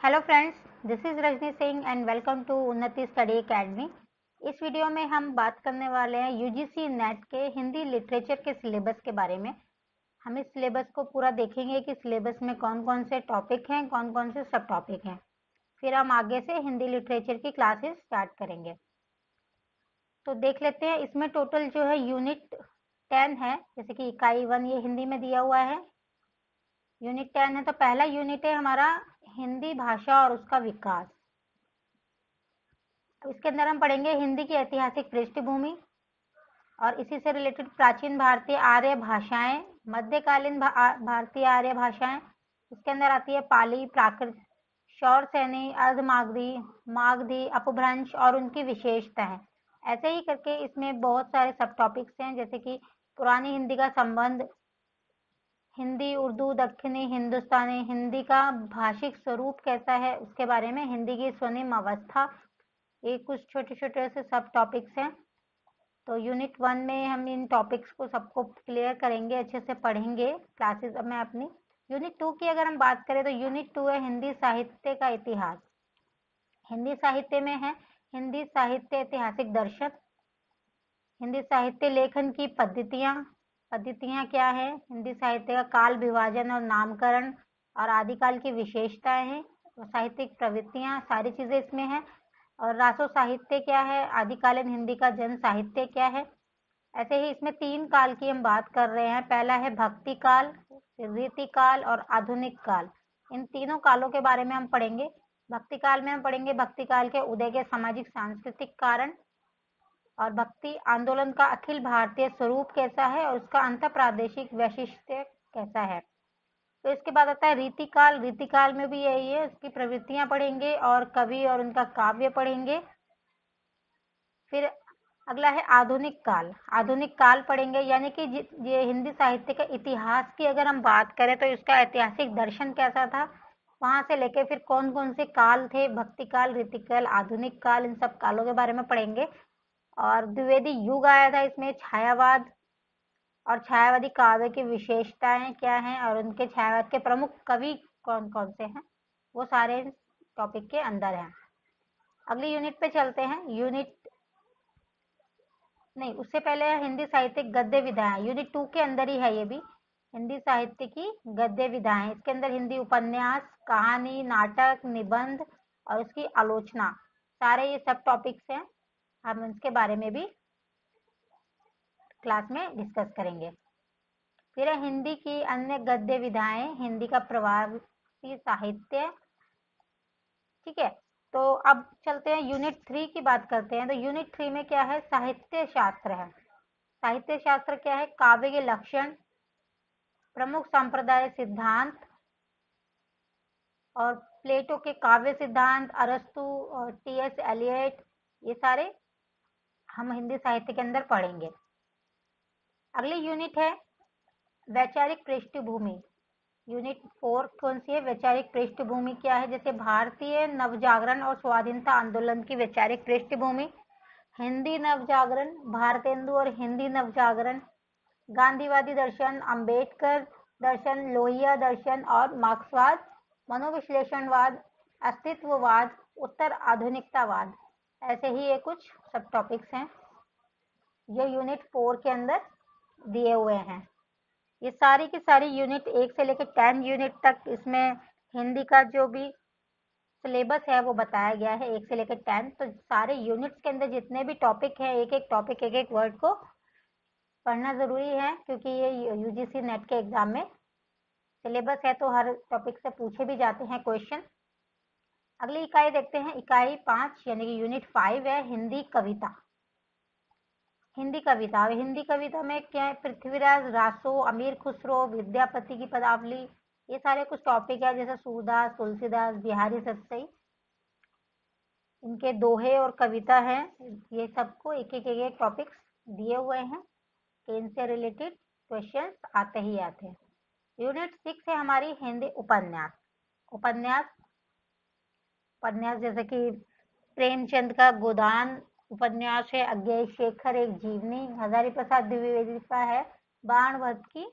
Hello friends, this is Rajni Singh and welcome to Unnati study academy. इस video में हम बात करने वाले हैं यूजीसी नेट के हिंदी लिटरेचर के सिलेबस के बारे में। हम इस सिलेबस को पूरा देखेंगे कि सिलेबस में कौन कौन से टॉपिक हैं, कौन कौन से सब टॉपिक हैं। फिर हम आगे से हिंदी लिटरेचर की क्लासेस स्टार्ट करेंगे। तो देख लेते हैं, इसमें टोटल जो है यूनिट 10 है। जैसे कि इकाई 1 ये हिंदी में दिया हुआ है, यूनिट 10 है। तो पहला यूनिट है हमारा हिंदी भाषा और उसका विकास। इसके अंदर हम पढ़ेंगे हिंदी की ऐतिहासिक पृष्ठभूमि और इसी से रिलेटेड प्राचीन भारतीय आर्य भाषाएं, मध्यकालीन भारतीय आर्य भाषाएं। इसके अंदर आती है पाली, प्राकृत, शौर सैनी, अर्धमागधी, मागधी, अपभ्रंश और उनकी विशेषताएं। ऐसे ही करके इसमें बहुत सारे सब टॉपिक्स हैं, जैसे कि पुरानी हिंदी का संबंध, हिंदी, उर्दू, दक्षिणी हिंदुस्तानी, हिंदी का भाषिक स्वरूप कैसा है उसके बारे में, हिंदी की स्वर्णिम अवस्था। ये कुछ छोटे छोटे से सब टॉपिक्स हैं। तो यूनिट 1 में हम इन टॉपिक्स को सबको क्लियर करेंगे, अच्छे से पढ़ेंगे क्लासेस में अपनी। यूनिट 2 की अगर हम बात करें तो यूनिट 2 है हिंदी साहित्य का इतिहास। हिंदी साहित्य में है हिंदी साहित्य ऐतिहासिक दर्शन, हिंदी साहित्य लेखन की पद्धतियां क्या है, हिंदी साहित्य का काल विभाजन और नामकरण और आदिकाल की विशेषताएं हैं, साहित्यिक प्रवृत्तियां, सारी चीजें इसमें है। और रासो साहित्य क्या है, आदिकालीन हिंदी का जन साहित्य क्या है। ऐसे ही इसमें 3 काल की हम बात कर रहे हैं। पहला है भक्ति काल, रीति काल और आधुनिक काल। इन तीनों कालों के बारे में हम पढ़ेंगे। भक्ति काल में हम पढ़ेंगे भक्ति काल के उदय के सामाजिक सांस्कृतिक कारण और भक्ति आंदोलन का अखिल भारतीय स्वरूप कैसा है और उसका अंतर प्रादेशिक वैशिष्ट्य कैसा है। तो इसके बाद आता है रीतिकाल। रीतिकाल में भी यही है, उसकी प्रवृत्तियां पढ़ेंगे और कवि और उनका काव्य पढ़ेंगे। फिर अगला है आधुनिक काल। आधुनिक काल पढ़ेंगे, यानी कि ये हिंदी साहित्य के इतिहास की अगर हम बात करें तो इसका ऐतिहासिक दर्शन कैसा था, वहां से लेके फिर कौन कौन से काल थे, भक्ति काल, रीतिकाल, आधुनिक काल, इन सब कालों के बारे में पढ़ेंगे। और द्विवेदी युग आया था इसमें, छायावाद और छायावादी काव्य की विशेषताएं क्या हैं और उनके छायावाद के प्रमुख कवि कौन कौन से हैं, वो सारे टॉपिक के अंदर हैं। अगली यूनिट पे चलते हैं। उससे पहले हिंदी साहित्य गद्य विधाएं, यूनिट 2 के अंदर ही है ये भी, हिंदी साहित्य की गद्य विधाएं। इसके अंदर हिंदी उपन्यास, कहानी, नाटक, निबंध और उसकी आलोचना, सारे ये सब टॉपिक्स हैं। हम इसके बारे में भी क्लास में डिस्कस करेंगे। फिर है हिंदी की अन्य गद्य विधाएं, हिंदी का प्रवासी साहित्य। ठीक है, तो अब चलते हैं यूनिट 3 की बात करते हैं। तो यूनिट 3 में क्या है, साहित्य शास्त्र है। साहित्य शास्त्र क्या है, काव्य के लक्षण, प्रमुख संप्रदाय सिद्धांत और प्लेटो के काव्य सिद्धांत, अरस्तु और टी.एस. एलियट, ये सारे हम हिंदी साहित्य के अंदर पढ़ेंगे। अगली यूनिट है वैचारिक पृष्ठभूमि। यूनिट 4 कौन सी है, वैचारिक पृष्ठभूमि क्या है, जैसे भारतीय नवजागरण और स्वाधीनता आंदोलन की वैचारिक पृष्ठभूमि, हिंदी नवजागरण, भारतेंदु और हिंदी नवजागरण, गांधीवादी दर्शन, अंबेडकर दर्शन, लोहिया दर्शन और मार्क्सवाद, मनोविश्लेषणवाद, अस्तित्ववाद, उत्तर आधुनिकतावाद। ऐसे ही ये कुछ सब टॉपिक्स हैं जो यूनिट 4 के अंदर दिए हुए हैं। ये सारी की सारी यूनिट 1 से लेकर 10 यूनिट तक इसमें हिंदी का जो भी सिलेबस है वो बताया गया है, 1 से लेकर 10। तो सारे यूनिट्स के अंदर जितने भी टॉपिक हैं, एक एक टॉपिक, एक एक वर्ड को पढ़ना जरूरी है, क्योंकि ये यूजीसी नेट के एग्जाम में सिलेबस है, तो हर टॉपिक से पूछे भी जाते हैं क्वेश्चन। अगली इकाई देखते हैं, इकाई 5 यानी कि यूनिट 5 है हिंदी कविता। हिंदी कविता, हिंदी कविता में क्या है, पृथ्वीराज, रासो, अमीर खुसरो, विद्यापति की पदावली, ये सारे कुछ टॉपिक है, जैसे सूरदास, तुलसीदास, बिहारी सत्सई, इनके दोहे और कविता है। ये सबको एक एक टॉपिक्स दिए हुए हैं कि इनसे रिलेटेड क्वेश्चंस आते ही आते हैं। यूनिट 6 है हमारी हिंदी उपन्यास। उपन्यास जैसे कि प्रेमचंद का गोदान उपन्यास है, अज्ञेय शेखर एक जीवनी, हजारी प्रसाद द्विवेदी का है बाणवध की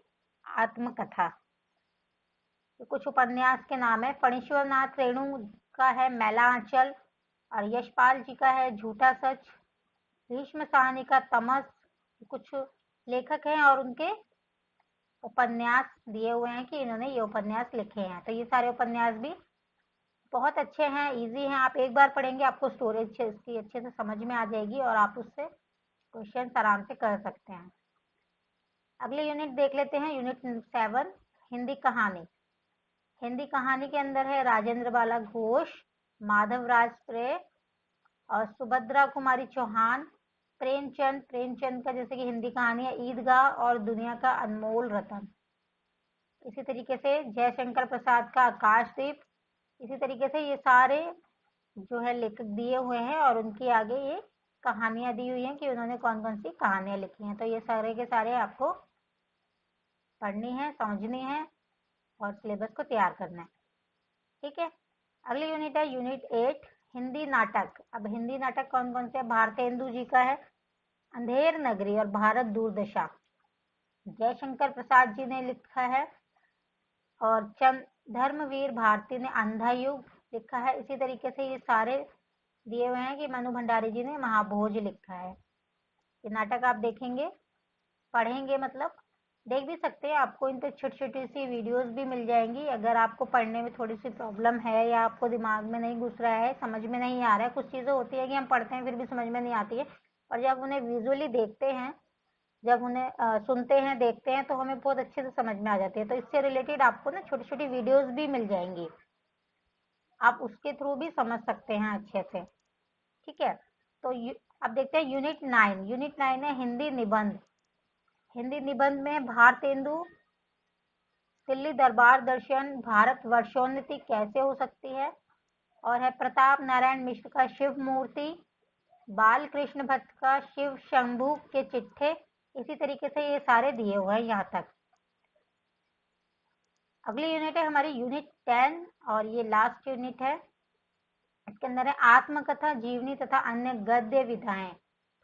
आत्मकथा। ये कुछ उपन्यास के नाम है। फणीश्वर नाथ रेणु का है मैला आंचल, और यशपाल जी का है झूठा सच। भीष्म साहनी का तमस। कुछ लेखक हैं और उनके उपन्यास दिए हुए हैं कि इन्होंने ये उपन्यास लिखे हैं। तो ये सारे उपन्यास भी बहुत अच्छे हैं, इजी हैं। आप एक बार पढ़ेंगे आपको स्टोरेज इसकी अच्छे से समझ में आ जाएगी और आप उससे क्वेश्चन आराम से कर सकते हैं। अगले यूनिट देख लेते हैं, यूनिट 7 हिंदी कहानी। हिंदी कहानी के अंदर है राजेंद्र बाला घोष, माधव राज प्रे और सुभद्रा कुमारी चौहान, प्रेमचंद का जैसे कि हिंदी कहानी है ईदगाह और दुनिया का अनमोल रतन। इसी तरीके से जयशंकर प्रसाद का आकाशदीप। इसी तरीके से ये सारे जो है लेखक दिए हुए हैं और उनकी आगे ये कहानियां दी हुई हैं कि उन्होंने कौन कौन सी कहानियां लिखी हैं। तो ये सारे के सारे आपको पढ़नी है, समझनी है और सिलेबस को तैयार करना है। ठीक है, अगली यूनिट है यूनिट 8 हिंदी नाटक। अब हिंदी नाटक कौन कौन से? भारतेंदु जी का है अंधेर नगरी और भारत दूरदशा। जयशंकर प्रसाद जी ने लिखा है और धर्मवीर भारती ने अंधा युग लिखा है। इसी तरीके से ये सारे दिए हुए हैं कि मनु भंडारी जी ने महाभोज लिखा है। ये नाटक आप देखेंगे, पढ़ेंगे, मतलब देख भी सकते हैं। आपको इन पे छोटी छोटी सी वीडियोस भी मिल जाएंगी। अगर आपको पढ़ने में थोड़ी सी प्रॉब्लम है या आपको दिमाग में नहीं घुस रहा है, समझ में नहीं आ रहा है, कुछ चीज़ें होती है कि हम पढ़ते हैं फिर भी समझ में नहीं आती है, और जब उन्हें विजुअली देखते हैं, जब उन्हें सुनते हैं, देखते हैं, तो हमें बहुत अच्छे से समझ में आ जाती है। तो इससे रिलेटेड आपको ना छोटी छोटी वीडियोस भी मिल जाएंगी, आप उसके थ्रू भी समझ सकते हैं अच्छे से। ठीक है, तो अब देखते हैं यूनिट 9। यूनिट 9 है हिंदी निबंध। हिंदी निबंध में भारतेंदु, दिल्ली दरबार दर्शन, भारत वर्षोन्नति कैसे हो सकती है, और है प्रताप नारायण मिश्र का शिव मूर्ति, बाल कृष्ण भट्ट का शिव शंभू के चिट्ठे। इसी तरीके से ये सारे दिए हुए हैं यहाँ तक। अगली यूनिट है हमारी यूनिट 10 और ये लास्ट यूनिट है। इसके अंदर है आत्मकथा, जीवनी तथा अन्य गद्य विधाएं।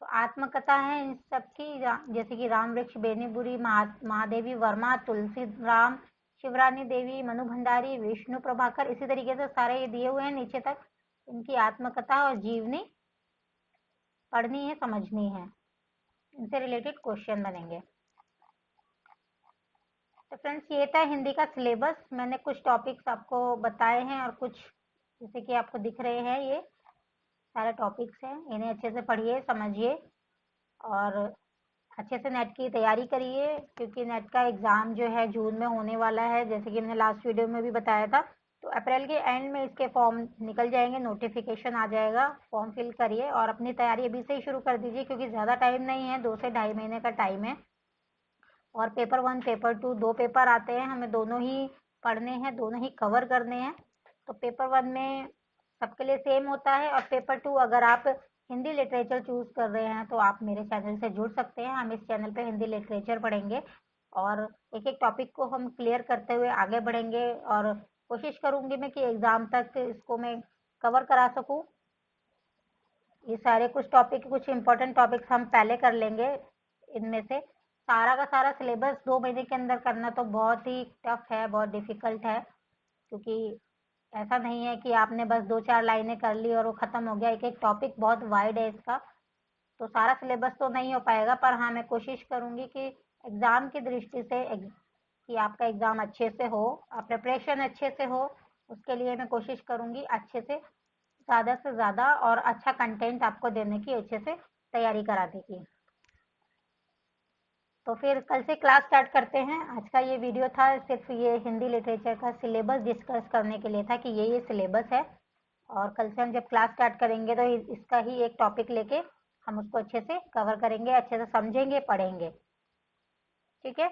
तो आत्मकथा है इन सबकी, जैसे कि राम वृक्ष बेनीबुरी, महादेवी वर्मा, तुलसी राम, शिवरानी देवी, मनु भंडारी, विष्णु प्रभाकर। इसी तरीके से सारे ये दिए हुए हैं नीचे तक। इनकी आत्मकथा और जीवनी पढ़नी है, समझनी है, इनसे रिलेटेड क्वेश्चन बनेंगे। तो फ्रेंड्स ये था हिंदी का सिलेबस। मैंने कुछ टॉपिक्स आपको बताए हैं और कुछ जैसे कि आपको दिख रहे हैं ये सारे टॉपिक्स हैं। इन्हें अच्छे से पढ़िए, समझिए और अच्छे से नेट की तैयारी करिए, क्योंकि नेट का एग्ज़ाम जो है जून में होने वाला है, जैसे कि मैंने लास्ट वीडियो में भी बताया था। तो अप्रैल के एंड में इसके फॉर्म निकल जाएंगे, नोटिफिकेशन आ जाएगा, फॉर्म फिल करिए और अपनी तैयारी अभी से ही शुरू कर दीजिए, क्योंकि ज़्यादा टाइम नहीं है, 2 से ढाई महीने का टाइम है। और पेपर 1 पेपर 2 2 पेपर आते हैं, हमें दोनों ही पढ़ने हैं, दोनों ही कवर करने हैं। तो पेपर 1 में सबके लिए सेम होता है, और पेपर 2 अगर आप हिंदी लिटरेचर चूज़ कर रहे हैं तो आप मेरे चैनल से जुड़ सकते हैं। हम इस चैनल पे हिंदी लिटरेचर पढ़ेंगे और एक एक टॉपिक को हम क्लियर करते हुए आगे बढ़ेंगे, और कोशिश करूँगी मैं कि एग्ज़ाम तक इसको मैं कवर करा सकूँ। ये सारे कुछ टॉपिक, कुछ इंपॉर्टेंट टॉपिक्स हम पहले कर लेंगे। इनमें से सारा का सारा सिलेबस 2 महीने के अंदर करना तो बहुत ही टफ है, बहुत डिफ़िकल्ट है, क्योंकि ऐसा नहीं है कि आपने बस 2-4 लाइनें कर ली और वो ख़त्म हो गया। एक एक टॉपिक बहुत वाइड है इसका, तो सारा सिलेबस तो नहीं हो पाएगा, पर हाँ मैं कोशिश करूँगी कि एग्ज़ाम की दृष्टि से कि आपका एग्ज़ाम अच्छे से हो, प्रिपरेशन अच्छे से हो, उसके लिए मैं कोशिश करूँगी अच्छे से ज़्यादा और अच्छा कंटेंट आपको देने की, अच्छे से तैयारी कराने की। तो फिर कल से क्लास स्टार्ट करते हैं। आज का ये वीडियो था सिर्फ ये हिंदी लिटरेचर का सिलेबस डिस्कस करने के लिए था कि ये सिलेबस है, और कल से हम जब क्लास स्टार्ट करेंगे तो इसका ही एक टॉपिक लेके हम उसको अच्छे से कवर करेंगे, अच्छे से समझेंगे, पढ़ेंगे। ठीक है,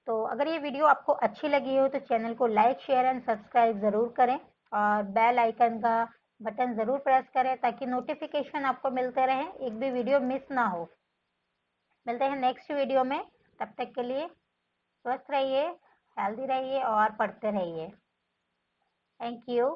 तो अगर ये वीडियो आपको अच्छी लगी हो तो चैनल को लाइक, शेयर एंड सब्सक्राइब ज़रूर करें, और बेल आइकन का बटन ज़रूर प्रेस करें ताकि नोटिफिकेशन आपको मिलते रहें, एक भी वीडियो मिस ना हो। मिलते हैं नेक्स्ट वीडियो में, तब तक के लिए स्वस्थ रहिए, हेल्दी रहिए और पढ़ते रहिए। Thank you.